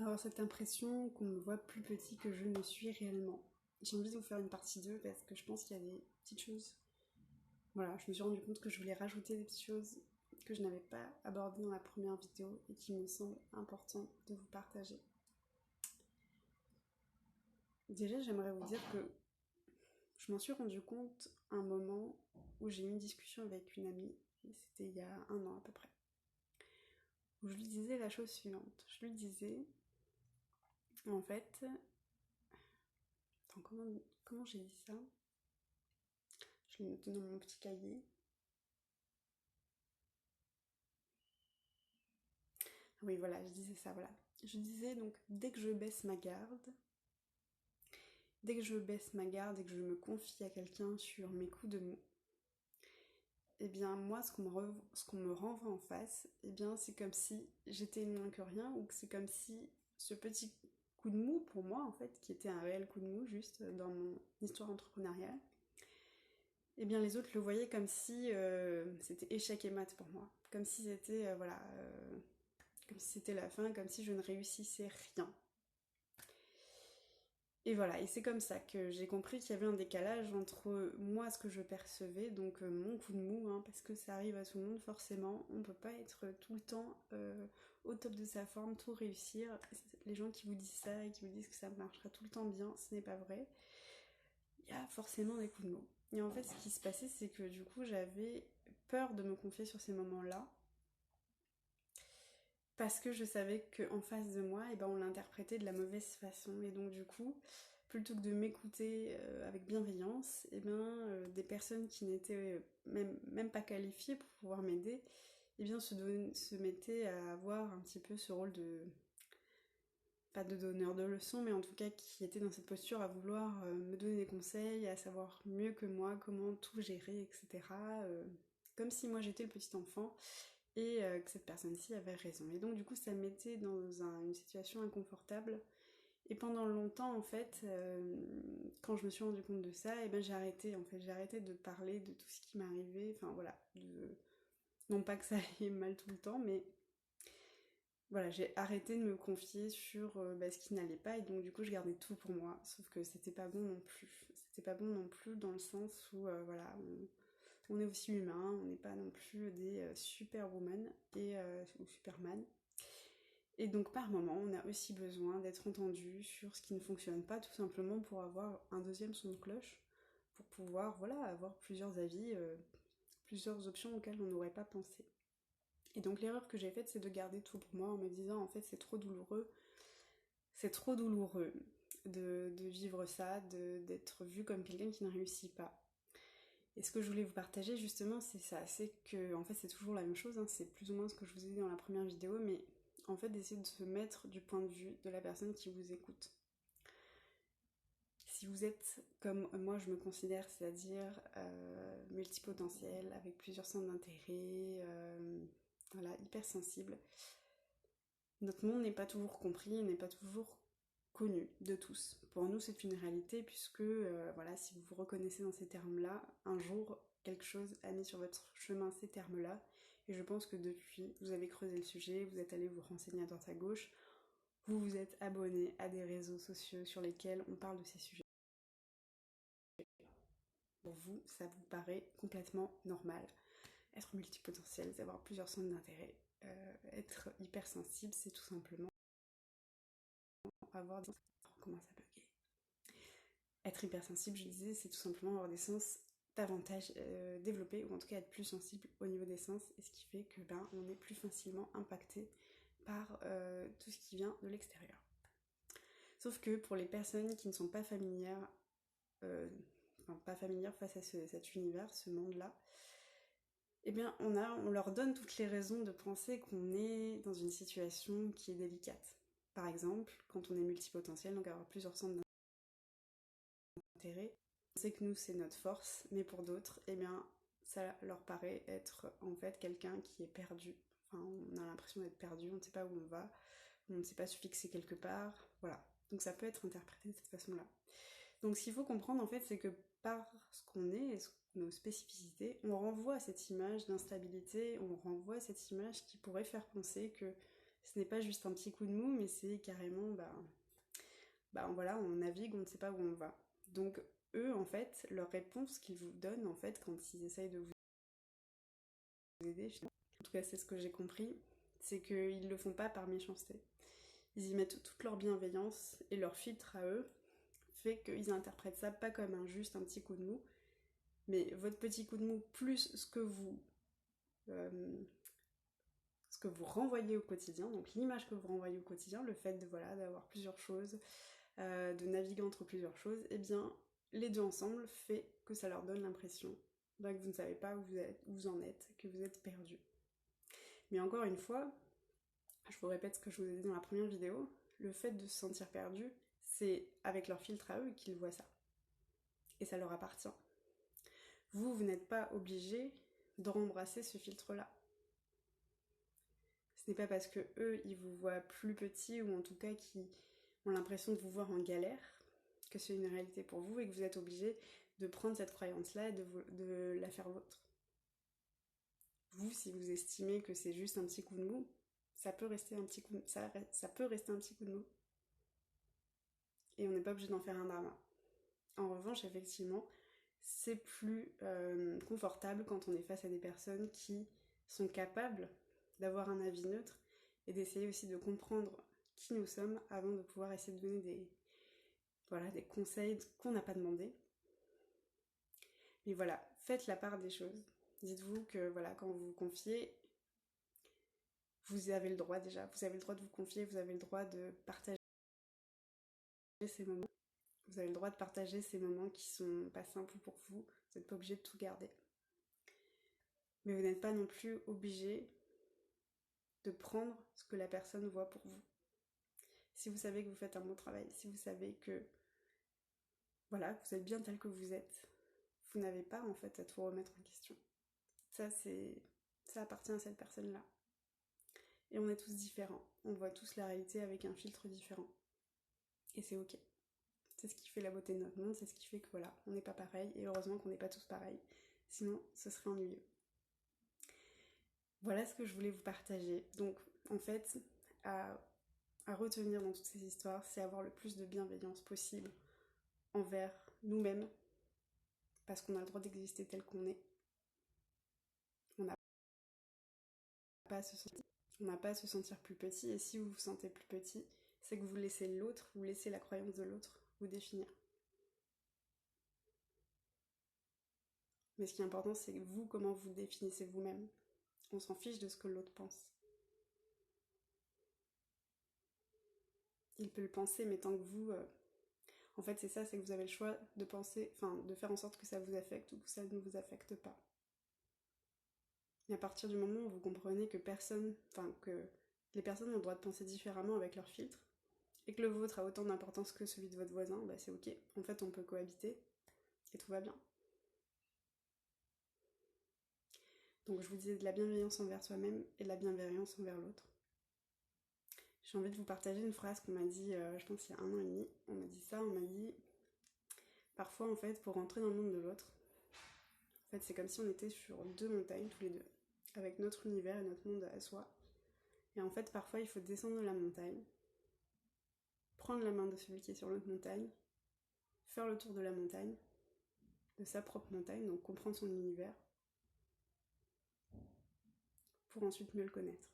avoir cette impression qu'on me voit plus petit que je ne suis réellement. J'ai envie de vous faire une partie 2 parce que je pense qu'il y a des petites choses. Voilà, je me suis rendu compte que je voulais rajouter des petites choses que je n'avais pas abordées dans la première vidéo et qui me semble important de vous partager. Déjà, j'aimerais vous dire que je m'en suis rendu compte à un moment où j'ai eu une discussion avec une amie, et c'était il y a 1 an à peu près, où je lui disais la chose suivante. Je lui disais, en fait, attends, comment j'ai dit ça? Je l'ai noté dans mon petit cahier. Oui, voilà, je disais ça, voilà. Je disais donc, dès que je baisse ma garde et que je me confie à quelqu'un sur mes coups de mou, eh bien moi, ce qu'on me renvoie en face, eh bien c'est comme si j'étais moins que rien, ou que c'est comme si ce petit coup de mou pour moi, en fait, qui était un réel coup de mou juste dans mon histoire entrepreneuriale, eh bien les autres le voyaient comme si c'était échec et mat pour moi. Comme si c'était, comme si c'était la fin, comme si je ne réussissais rien. Et voilà, et c'est comme ça que j'ai compris qu'il y avait un décalage entre moi, ce que je percevais, donc mon coup de mou, hein, parce que ça arrive à tout le monde forcément, on peut pas être tout le temps au top de sa forme, tout réussir. Les gens qui vous disent ça et qui vous disent que ça marchera tout le temps bien, ce n'est pas vrai. Il y a forcément des coups de mou. Et en fait, ce qui se passait, c'est que du coup, j'avais peur de me confier sur ces moments-là, parce que je savais qu'en face de moi, eh ben, on l'interprétait de la mauvaise façon. Et donc du coup, plutôt que de m'écouter avec bienveillance, eh ben, des personnes qui n'étaient même pas qualifiées pour pouvoir m'aider, eh bien, se mettaient à avoir un petit peu ce rôle de, pas de donneur de leçons, mais en tout cas qui étaient dans cette posture à vouloir me donner des conseils, à savoir mieux que moi comment tout gérer, etc. Comme si moi j'étais le petit enfant et que cette personne-ci avait raison. Et donc du coup ça me mettait dans une situation inconfortable. Et pendant longtemps en fait, quand je me suis rendu compte de ça, et ben j'ai arrêté en fait, j'ai arrêté de parler de tout ce qui m'arrivait, enfin voilà, non pas que ça aille mal tout le temps, mais voilà, j'ai arrêté de me confier sur ce qui n'allait pas et donc du coup je gardais tout pour moi, sauf que c'était pas bon non plus. C'était pas bon non plus dans le sens où voilà, on est aussi humain, on n'est pas non plus des superwoman ou superman. Et donc par moment, on a aussi besoin d'être entendu sur ce qui ne fonctionne pas, tout simplement pour avoir un deuxième son de cloche, pour pouvoir voilà, avoir plusieurs avis, plusieurs options auxquelles on n'aurait pas pensé. Et donc l'erreur que j'ai faite, c'est de garder tout pour moi en me disant en fait c'est trop douloureux de vivre ça, d'être vu comme quelqu'un qui ne réussit pas. Et ce que je voulais vous partager justement, c'est ça, c'est que en fait c'est toujours la même chose, hein, c'est plus ou moins ce que je vous ai dit dans la première vidéo, mais en fait d'essayer de se mettre du point de vue de la personne qui vous écoute. Si vous êtes comme moi je me considère, c'est-à-dire multipotentiel, avec plusieurs centres d'intérêt, voilà, hypersensible, notre monde n'est pas toujours compris, n'est pas toujours connu de tous. Pour nous, c'est une réalité puisque, voilà, si vous vous reconnaissez dans ces termes-là, un jour, quelque chose a mis sur votre chemin ces termes-là. Et je pense que depuis, vous avez creusé le sujet, vous êtes allé vous renseigner à droite à gauche, vous vous êtes abonné à des réseaux sociaux sur lesquels on parle de ces sujets. Pour vous, ça vous paraît complètement normal. Être multipotentiel, avoir plusieurs centres d'intérêt, être hypersensible, c'est tout simplement avoir des... Comment ça bugger? Être hypersensible, je disais, c'est tout simplement avoir des sens davantage développés, ou en tout cas être plus sensible au niveau des sens, et ce qui fait que on est plus facilement impacté par tout ce qui vient de l'extérieur. Sauf que pour les personnes qui ne sont pas familières, pas familières face à cet univers, ce monde-là, eh bien on leur donne toutes les raisons de penser qu'on est dans une situation qui est délicate. Par exemple, quand on est multipotentiel, donc avoir plusieurs centres d'intérêt, on sait que nous c'est notre force, mais pour d'autres, eh bien ça leur paraît être en fait quelqu'un qui est perdu. Enfin, on a l'impression d'être perdu, on ne sait pas où on va, on ne sait pas se fixer quelque part, voilà. Donc ça peut être interprété de cette façon-là. Donc ce qu'il faut comprendre en fait, c'est que par ce qu'on est et nos spécificités, on renvoie à cette image d'instabilité, on renvoie à cette image qui pourrait faire penser que Ce n'est pas juste un petit coup de mou, mais c'est carrément, voilà, on navigue, on ne sait pas où on va. Donc eux, en fait, leur réponse qu'ils vous donnent, en fait, quand ils essayent de vous aider, en tout cas c'est ce que j'ai compris, c'est qu'ils le font pas par méchanceté. Ils y mettent toute leur bienveillance et leur filtre à eux fait qu'ils interprètent ça pas comme juste un petit coup de mou, mais votre petit coup de mou plus euh, ce que vous renvoyez au quotidien, donc l'image que vous renvoyez au quotidien, le fait de voilà d'avoir plusieurs choses, de naviguer entre plusieurs choses, et bien les deux ensemble fait que ça leur donne l'impression que vous ne savez pas où vous en êtes, que vous êtes perdu. Mais encore une fois, je vous répète ce que je vous ai dit dans la première vidéo, le fait de se sentir perdu, c'est avec leur filtre à eux qu'ils voient ça. Et ça leur appartient. Vous n'êtes pas obligé de rembrasser ce filtre-là. Ce n'est pas parce que eux, ils vous voient plus petit, ou en tout cas qui ont l'impression de vous voir en galère, que c'est une réalité pour vous et que vous êtes obligé de prendre cette croyance-là et de la faire vôtre. Vous, si vous estimez que c'est juste un petit coup de mou, ça peut rester un petit coup de mou. Et on n'est pas obligé d'en faire un drama. En revanche, effectivement, c'est plus confortable quand on est face à des personnes qui sont capables d'avoir un avis neutre et d'essayer aussi de comprendre qui nous sommes avant de pouvoir essayer de donner des conseils qu'on n'a pas demandé. Mais voilà, faites la part des choses. Dites-vous que voilà, quand vous vous confiez, vous avez le droit déjà, vous avez le droit de vous confier, vous avez le droit de partager ces moments. Vous avez le droit de partager ces moments qui sont pas simples pour vous. Vous n'êtes pas obligé de tout garder. Mais vous n'êtes pas non plus obligé de prendre ce que la personne voit pour vous. Si vous savez que vous faites un bon travail, si vous savez que voilà, vous êtes bien tel que vous êtes, vous n'avez pas en fait à tout remettre en question. Ça appartient à cette personne-là. Et on est tous différents. On voit tous la réalité avec un filtre différent. Et c'est ok. C'est ce qui fait la beauté de notre monde, c'est ce qui fait que voilà, on n'est pas pareil, et heureusement qu'on n'est pas tous pareils, sinon ce serait ennuyeux. Voilà ce que je voulais vous partager. Donc en fait, à retenir dans toutes ces histoires, c'est avoir le plus de bienveillance possible envers nous-mêmes, parce qu'on a le droit d'exister tel qu'on est. On n'a pas à se sentir plus petit, et si vous vous sentez plus petit, c'est que vous laissez l'autre, vous laissez la croyance de l'autre vous définir. Mais ce qui est important, c'est vous, comment vous définissez vous-même. On s'en fiche de ce que l'autre pense. Il peut le penser, mais tant que vous... En fait, c'est ça, c'est que vous avez le choix de penser, de faire en sorte que ça vous affecte ou que ça ne vous affecte pas. Et à partir du moment où vous comprenez que que les personnes ont le droit de penser différemment avec leur filtre, et que le vôtre a autant d'importance que celui de votre voisin, c'est ok. En fait, on peut cohabiter, et tout va bien. Donc je vous disais de la bienveillance envers soi-même et de la bienveillance envers l'autre. J'ai envie de vous partager une phrase qu'on m'a dit, je pense il y a 1 an et demi. On m'a dit ça, on m'a dit, parfois en fait, pour rentrer dans le monde de l'autre, en fait c'est comme si on était sur 2 montagnes tous les deux, avec notre univers et notre monde à soi. Et en fait, parfois il faut descendre la montagne, prendre la main de celui qui est sur l'autre montagne, faire le tour de la montagne, de sa propre montagne, donc comprendre son univers, pour ensuite mieux le connaître.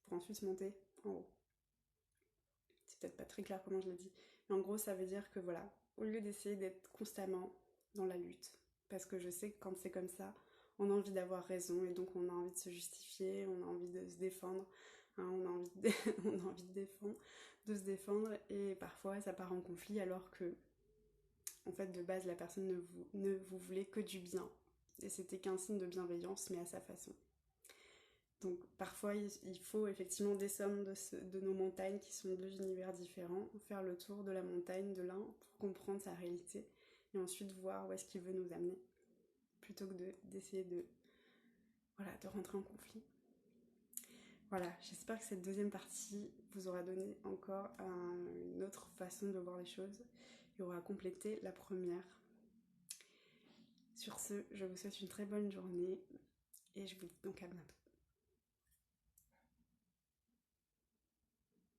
Pour ensuite monter en haut. C'est peut-être pas très clair comment je le dis, mais en gros ça veut dire que voilà, au lieu d'essayer d'être constamment dans la lutte, parce que je sais que quand c'est comme ça, on a envie d'avoir raison et donc on a envie de se justifier, on a envie de se défendre, on a envie de se défendre et parfois ça part en conflit alors que en fait de base la personne ne vous voulait que du bien et c'était qu'un signe de bienveillance mais à sa façon. Donc parfois il faut effectivement descendre de nos montagnes qui sont 2 univers différents, faire le tour de la montagne de l'un pour comprendre sa réalité et ensuite voir où est-ce qu'il veut nous amener plutôt que d'essayer de rentrer en conflit. Voilà, j'espère que cette deuxième partie vous aura donné encore une autre façon de voir les choses et aura complété la première. Sur ce, je vous souhaite une très bonne journée et je vous dis donc à bientôt.